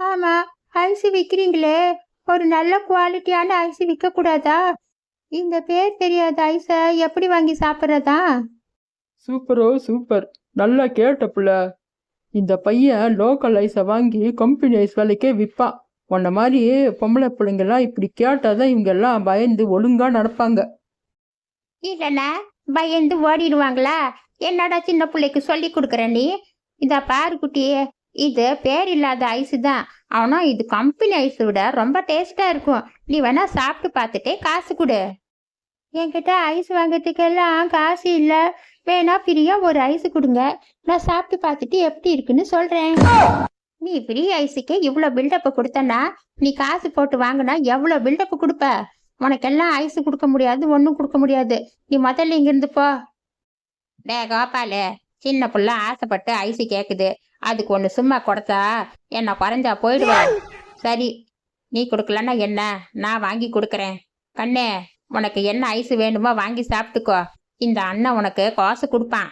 ஆமா, ஐஸ் விக்கிறீங்களே, ஒரு நல்ல குவாலிட்டியான ஐஸ் விற்க கூடாதா? இந்த பேர் தெரியாத ஐஸ எப்படி வாங்கி சாப்பிட்றதா? சூப்பரோ சூப்பர், நல்லா கேட்ட புள்ள. இந்த பையன் லோக்கல் ஐஸை வாங்கி கம்பெனி ஐஸ் விலைக்கே விற்பான். உன்ன மாதிரி பொம்பளை பிள்ளைங்கெல்லாம் இப்படி கேட்டாதான் இவங்க எல்லாம் பயந்து ஒழுங்கா நடப்பாங்க. இல்லைண்ணா, பயந்து ஓடிடுவாங்களா? என்னடா சின்ன பிள்ளைக்கு சொல்லி கொடுக்குற நீ? இதா பாரு குட்டி, இது பேர் இல்லாத ஐஸ் தான். ஆனா இது கம்பெனி ஐஸை விட ரொம்ப டேஸ்டா இருக்கும். நீ வேணா சாப்பிட்டு பார்த்துட்டே காசு கொடு. என்கிட்ட ஐஸ் வாங்கிறதுக்கெல்லாம் காசு இல்லை. வேணா ஃப்ரீயா ஒரு ஐஸ் கொடுங்க, நான் சாப்பிட்டு பார்த்துட்டு எப்படி இருக்குன்னு சொல்றேன். நீ ஃப்ரீ ஐஸுக்கு இவ்வளோ பில்டப் கொடுத்தனா, நீ காசு போட்டு வாங்கினா எவ்வளோ பில்டப் கொடுப்ப? உனக்கெல்லாம் ஐஸ் கொடுக்க முடியாது, ஒன்றும் கொடுக்க முடியாது. நீ முதல்ல இங்கிருந்து போ. டே கோபாலு, சின்ன புள்ள ஆசைப்பட்டு ஐஸு கேட்குது, அதுக்கு ஒன்று சும்மா கொடுத்தா என்ன குறைஞ்சா போயிடுவேன். சரி, நீ கொடுக்கலன்னா என்ன, நான் வாங்கி கொடுக்குறேன். கண்ணே, உனக்கு என்ன ஐஸ் வேணுமோ வாங்கி சாப்பிட்டுக்கோ. இந்த அண்ணன் உனக்கு காசு கொடுப்பான்.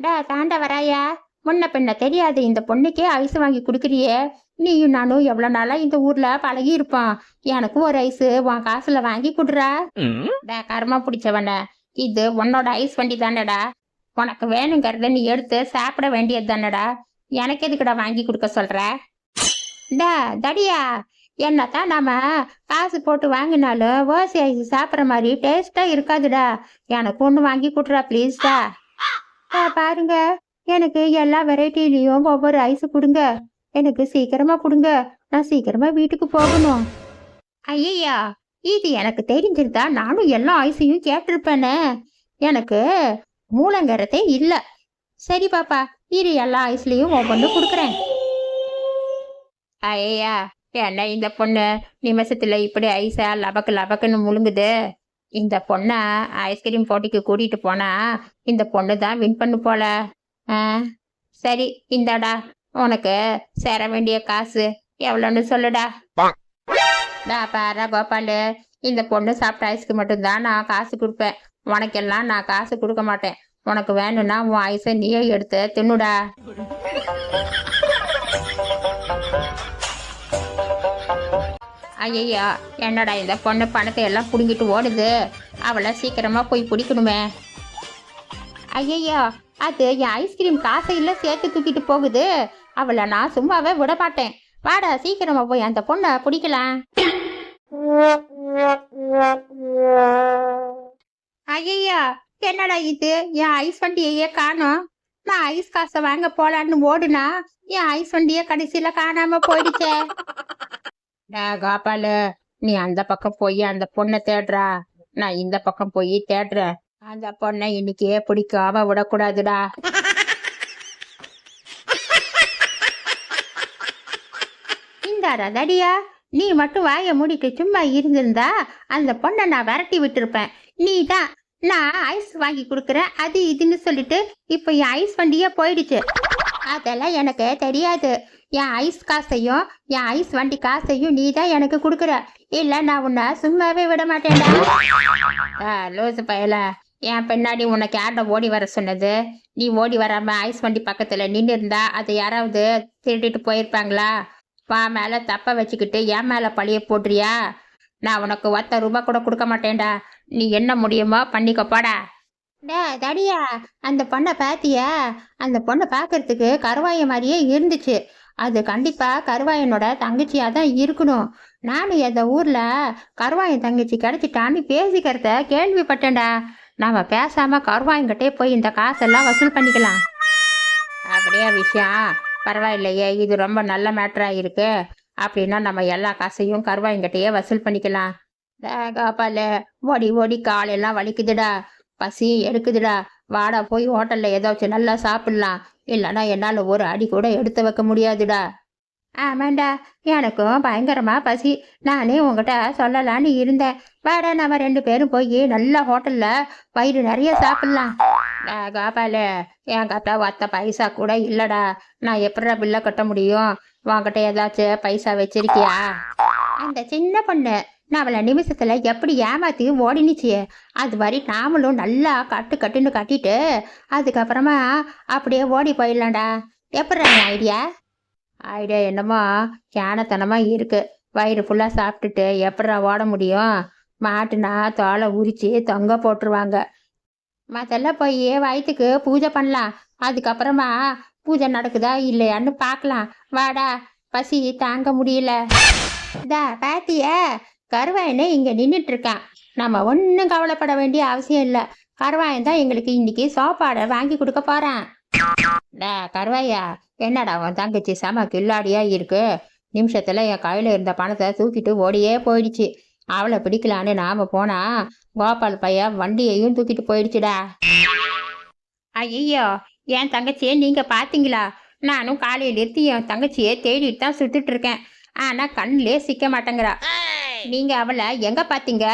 டா தாண்ட வராயா, முன்ன பின்ன தெரியாது இந்த பொண்ணுக்கே ஐஸ் வாங்கி கொடுக்குறியே. நீயும் நானும் எவ்வளோ நாளா இந்த ஊர்ல பழகி இருப்பான். எனக்கும் ஒரு ஐஸ் உன் காசுல வாங்கி கொடுறா. டா கர்மா பிடிச்சவன, இது உன்னோட ஐஸ் வண்டி தானடா. உனக்கு வேணுங்கிறத நீ எடுத்து சாப்பிட வேண்டியது தானடா. எனக்கு எதுக்குடா வாங்கி கொடுக்க சொல்ற? டா தடியா, என்னத்தான் நாம காசு போட்டு வாங்கினாலும் ஓசி ஐஸ் சாப்பிட்ற மாதிரி டேஸ்டா இருக்காதுடா. எனக்கு ஒன்று வாங்கி கொடுறா ப்ளீஸ்டா. பாருங்க, எனக்கு எல்லா வெரைட்டிலையும் ஒவ்வொரு ஐஸ் கொடுங்க. எனக்கு சீக்கிரமா கொடுங்க, நான் சீக்கிரமா வீட்டுக்கு போகணும். ஐயா, இது எனக்கு தெரிஞ்சிருந்தா நானும் எல்லா ஐஸையும் கேட்டிருப்பேனே. எனக்கு மூலங்கிறதே இல்லை. சரி பாப்பா, இரு எல்லா ஐஸ்லையும் ஒவ்வொன்று கொடுக்குறேன். ஐயா, என்ன இந்த பொண்ணு நிமிஷத்துல இப்படி ஐஸா லபக்கு லபக்குன்னு முழுங்குது? இந்த பொண்ணை ஐஸ்கிரீம் போட்டிக்கு கூட்டிட்டு போனா இந்த பொண்ணு தான் வின் பண்ணு போல. சரி, இந்தாடா உனக்கு சேர வேண்டிய காசு எவ்வளோன்னு சொல்லுடா. டா பாரா கோபாலு, இந்த பொண்ணு சாப்பிட்ட ஐஸ்க்கு மட்டும்தான் நான் காசு கொடுப்பேன். உனக்கெல்லாம் நான் காசு கொடுக்க மாட்டேன். உனக்கு வேணும்னா உன் ஐஸை நீயே எடுத்து தின்னுடா. ஐயா, என்னடா இந்த பொண்ணு பணத்தை எல்லாம் பிடுங்கிட்டு ஓடுது, அவளை சீக்கிரமா போய் பிடிக்கணுமே. ஐயா, அது என் ஐஸ்கிரீம் காசையெல்லாம் சேர்த்து தூக்கிட்டு போகுது. அவளை நான் சும்மாவே விட மாட்டேன். வாடா சீக்கிரமா போய் அந்த பொண்ணை பிடிக்கலாம். ஐயா, என்னடா இது, என் ஐஸ் வண்டியையே காணோம். நான் ஐஸ் காசை வாங்க போலான்னு ஓடுனா என் ஐஸ் வண்டியை கடைசியில காணாம போயிடுச்சே. கோபாலு, நீ அந்த பக்கம் போய் அந்த பொண்ணை தேடுறா, நான் இந்த பக்கம் போய் தேடுறேன். அந்த பொண்ணை இன்னைக்கே பிடிக்காம விடக்கூடாதுடா. இந்தாடா தடியா, நீ மட்டும் வாயை மூடிட்டு சும்மா இருந்திருந்தா அந்த பொண்ணை நான் விரட்டி விட்டுருப்பேன். நீ தான் நான் ஐஸ் வாங்கி கொடுக்குறேன் அது இதுன்னு சொல்லிட்டு இப்போ என் ஐஸ் வண்டியே போயிடுச்சு. அதெல்லாம் எனக்கு தெரியாது. என் ஐஸ் காசையும் என் ஐஸ் வண்டி காசையும் நீ தான் எனக்கு கொடுக்குற. இல்லை நான் உன்னை சும்மாவே விட மாட்டேன்டா. லூசு பயல, என் பின்னாடி உனக்கு யார்ட ஓடி வர சொன்னது? நீ ஓடி வராம ஐஸ் வண்டி பக்கத்துல நின்று இருந்தா அதை யாராவது திருடிட்டு போயிருப்பாங்களா? வா மேல தப்ப வச்சுக்கிட்டு என் மேல பழிய போடுறியா? நான் உனக்கு 1 ரூபாய் கூட கொடுக்க மாட்டேன்டா. நீ என்ன முடியுமோ பண்ணிக்க போடா. டே தடியா, அந்த பொண்ணை பாத்தியா? அந்த பொண்ணை பார்க்கறதுக்கு கருவாய மாதிரியே இருந்துச்சு. அது கண்டிப்பா கருவாயனோட தங்கச்சியா தான் இருக்கணும். நானும் எந்த ஊர்ல கருவாயன் தங்கச்சி கிடைச்சிட்டான்னு பேசிக்கிறத கேள்விப்பட்டேன்டா. நாம பேசாம கருவாயங்கிட்டே போய் இந்த காசெல்லாம் வசூல் பண்ணிக்கலாம். அப்படியே விஷயம், பரவாயில்லையே, இது ரொம்ப நல்ல மேட்டரா இருக்கு. அப்படின்னா நம்ம எல்லா காசையும் கருவாயங்கிட்டயே வசூல் பண்ணிக்கலாம். கோபால, ஓடி ஓடி காலெல்லாம் வலிக்குதுடா, பசி எடுக்குதுடா. வாடா போய் ஹோட்டல்ல ஏதாச்சும் நல்லா சாப்பிடலாம். இல்லைன்னா என்னால் ஒரு அடி கூட எடுத்து வைக்க முடியாதுடா. ஆமாண்டா, எனக்கும் பயங்கரமா பசி. நானே உங்ககிட்ட சொல்லலான்னு இருந்தேன். வாடா நம்ம 2 பேரும் போய் நல்ல ஹோட்டல்ல வயிறு நிறைய சாப்பிடலாம். கோபால, என்கிட்ட 1 பைசா கூட இல்லடா. நான் எப்படா பில்லை கட்ட முடியும்? உங்ககிட்ட ஏதாச்சும் பைசா வச்சிருக்கியா? அந்த சின்ன பொண்ணு நம்மள நிமிஷத்துல எப்படி ஏமாத்தி ஓடினுச்சு. அது வரை நாமளும் நல்லா கட்டுன்னு கட்டிட்டு அதுக்கப்புறமா அப்படியே ஓடி போயிடலாம்டா. எப்படி ஐடியா? ஐடியா என்னமோ கேனத்தனமா இருக்கு. வயிறு ஃபுல்லா சாப்பிட்டுட்டு எப்படா ஓட முடியும்? மாட்டுனா தோலை உரிச்சு தொங்க போட்டுருவாங்க. முதல்ல போய் வயிற்றுக்கு பூஜை பண்ணலாம். அதுக்கப்புறமா பூஜை நடக்குதா இல்லையான்னு பார்க்கலாம். வாடா, பசி தாங்க முடியல. பாத்திய கருவாயனே இங்க நின்றுட்டு இருக்கான். நம்ம ஒன்றும் கவலைப்பட வேண்டிய அவசியம் இல்லை. கருவாயன் தான் எங்களுக்கு இன்னைக்கு சாப்பாடை வாங்கி கொடுக்க போறான். கருவாயா, என்னடா உன் தங்கச்சி செம கில்லாடியா இருக்கு. நிமிஷத்துல என் கையில இருந்த பணத்தை தூக்கிட்டு ஓடியே போயிடுச்சு. அவளை பிடிக்கலான்னு நாம போனா கோபால் பையன் வண்டியையும் தூக்கிட்டு போயிடுச்சுடா. ஐயோ, என் தங்கச்சியை நீங்க பாத்தீங்களா? நானும் காலையில இருந்து என் தங்கச்சியை தேடிட்டு தான் சுத்திட்டு இருக்கேன். ஆனா கண்ணிலே சிக்க மாட்டேங்கிறா. நீங்க அவளை எங்க பாத்தீங்க?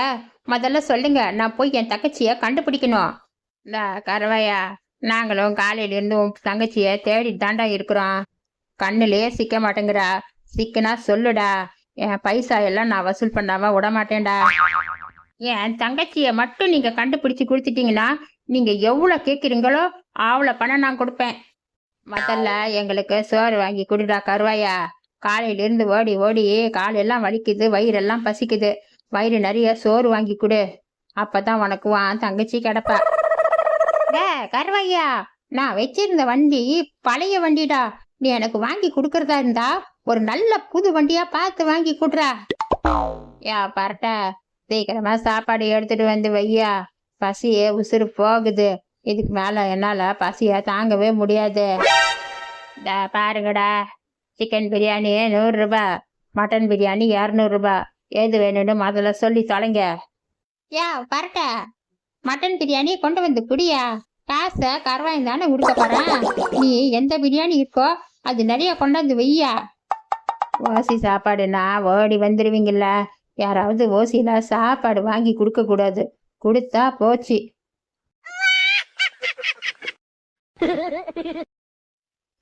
முதல்ல சொல்லுங்க, நான் போய் என் தங்கச்சிய கண்டுபிடிக்கணும். கருவாயா, நாங்களும் காலையில இருந்து உன் தங்கச்சிய தேடிட்டு தாண்டா இருக்கிறோம். கண்ணுலே சிக்க மாட்டேங்கிறா. சிக்கனா சொல்லுடா, என் பைசா எல்லாம் நான் வசூல் பண்ணாம விட மாட்டேன்டா. என் தங்கச்சிய மட்டும் நீங்க கண்டுபிடிச்சு கொடுத்துட்டீங்கன்னா நீங்க எவ்வளவு கேட்குறீங்களோ அவ்வளோ பணம் நான் கொடுப்பேன். முதல்ல எங்களுக்கு சோறு வாங்கி கொடுடா கருவாயா. காலையிலிருந்து ஓடி ஓடி காலெல்லாம் வலிக்குது, வயிறெல்லாம் பசிக்குது. வயிறு நிறைய சோறு வாங்கி கொடு. அப்பதான் உனக்கு வான் தங்கச்சி கிடப்பா. கருவாயா, நான் வச்சிருந்த வண்டி பழைய வண்டிடா. நீ எனக்கு வாங்கி கொடுக்கறதா இருந்தா ஒரு நல்ல புது வண்டியா பார்த்து வாங்கி கொடுறா. பரட்ட, சீக்கிரமா சாப்பாடு எடுத்துட்டு வந்து வையா. பசியே உசுறு போகுது. இதுக்கு மேல என்னால பசிய தாங்கவே முடியாது. பாருங்கடா, சிக்கன் பிரியாணி 100 ரூபாய், மட்டன் பிரியாணி 200 ரூபாய். எது வேணும்னு முதல்ல சொல்லி தொலைங்க. பரட்ட, மட்டன் பிரியாணி கொண்டு வந்து குடியா. காசை கருவாய் தானே கொடுக்க போறேன். நீ எந்த பிரியாணி இருக்கோ அது நிறைய கொண்டாந்து வையா. ஓசி சாப்பாடுனா ஓடி வந்துடுவீங்கல்ல. யாராவது ஓசியில சாப்பாடு வாங்கி கொடுக்க கூடாது. கொடுத்தா போச்சு.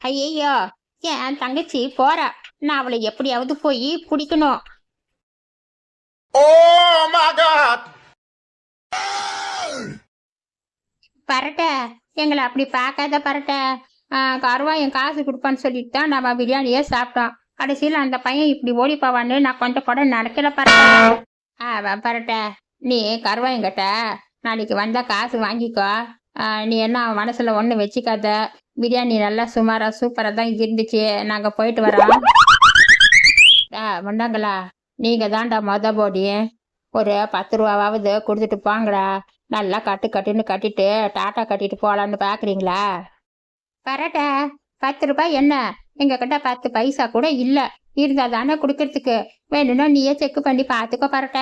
ஐயோ, என் தங்கச்சி போறா. நான் அவளை எப்படியாவது போய் பிடிக்கணும். பரட்ட, எங்களை அப்படி பார்க்காத பரட்ட. கருவாயன் காசு கொடுப்பான்னு சொல்லிட்டு தான் நம்ம பிரியாணியே சாப்பிட்டோம். கடைசியில் அந்த பையன் இப்படி ஓடி போவான்னு நான் கொஞ்சம் கூட நடக்கல பரட்ட. பரட்ட, நீ கருவாயங்கிட்ட நாளைக்கு வந்தா காசு வாங்கிக்கோ. நீ என்ன மனசுல ஒண்ணு வச்சுக்காத. பிரியாணி நல்லா சுமாரா சூப்பரா தான் இருந்துச்சு. நாங்க போயிட்டு வரோம். முண்டாங்களா, நீங்க தான்டா மொத போடி. ஒரு 10 ரூபாவது கொடுத்துட்டு போங்கடா. நல்லா கட்டுன்னு கட்டிட்டு டாட்டா கட்டிட்டு போலான்னு பாக்குறீங்களா? பரட்ட, 10 ரூபாய் என்ன? எங்க கிட்ட 10 பைசா கூட இல்ல. இருந்தா தானே குடுக்கறதுக்கு. வேணும்னா நீயே செக் பண்ணி பாத்துக்கோ பரட்ட.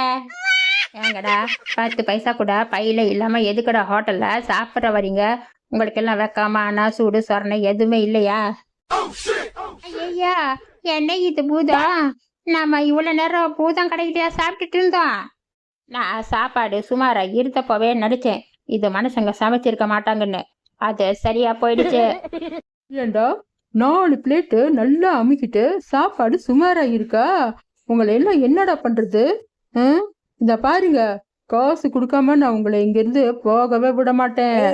ஏங்கடா, 10 பைசா கூட பையில இல்லாம எதுக்கடா ஹோட்டல்ல சாப்பிட வரீங்க? உங்களுக்கு எல்லாம் வைக்காம அண்ணா சூடு சொரணை எதுவுமே இல்லையா? ஐயா, என்ன இது பூதம்? நாம இவ்வளவு நேரம் பூதம் கடைக்கிட்டே சாப்பிட்டுட்டு இருந்தோம். நான் சாப்பாடு சுமாரா இருந்தப்பவே நடிச்சேன் இது மனுஷங்க சமைச்சிருக்க மாட்டாங்கன்னு. அது சரியா போயிடுச்சு. ஏண்டா, 4 பிளேட்டு நல்லா அமுக்கிட்டு சாப்பாடு சுமாரா இருக்கா? உங்களை எல்லாம் என்னடா பண்றது? இந்த பாருங்க, காசு கொடுக்காம நான் உங்களை இங்கிருந்து போகவே விட மாட்டேன்.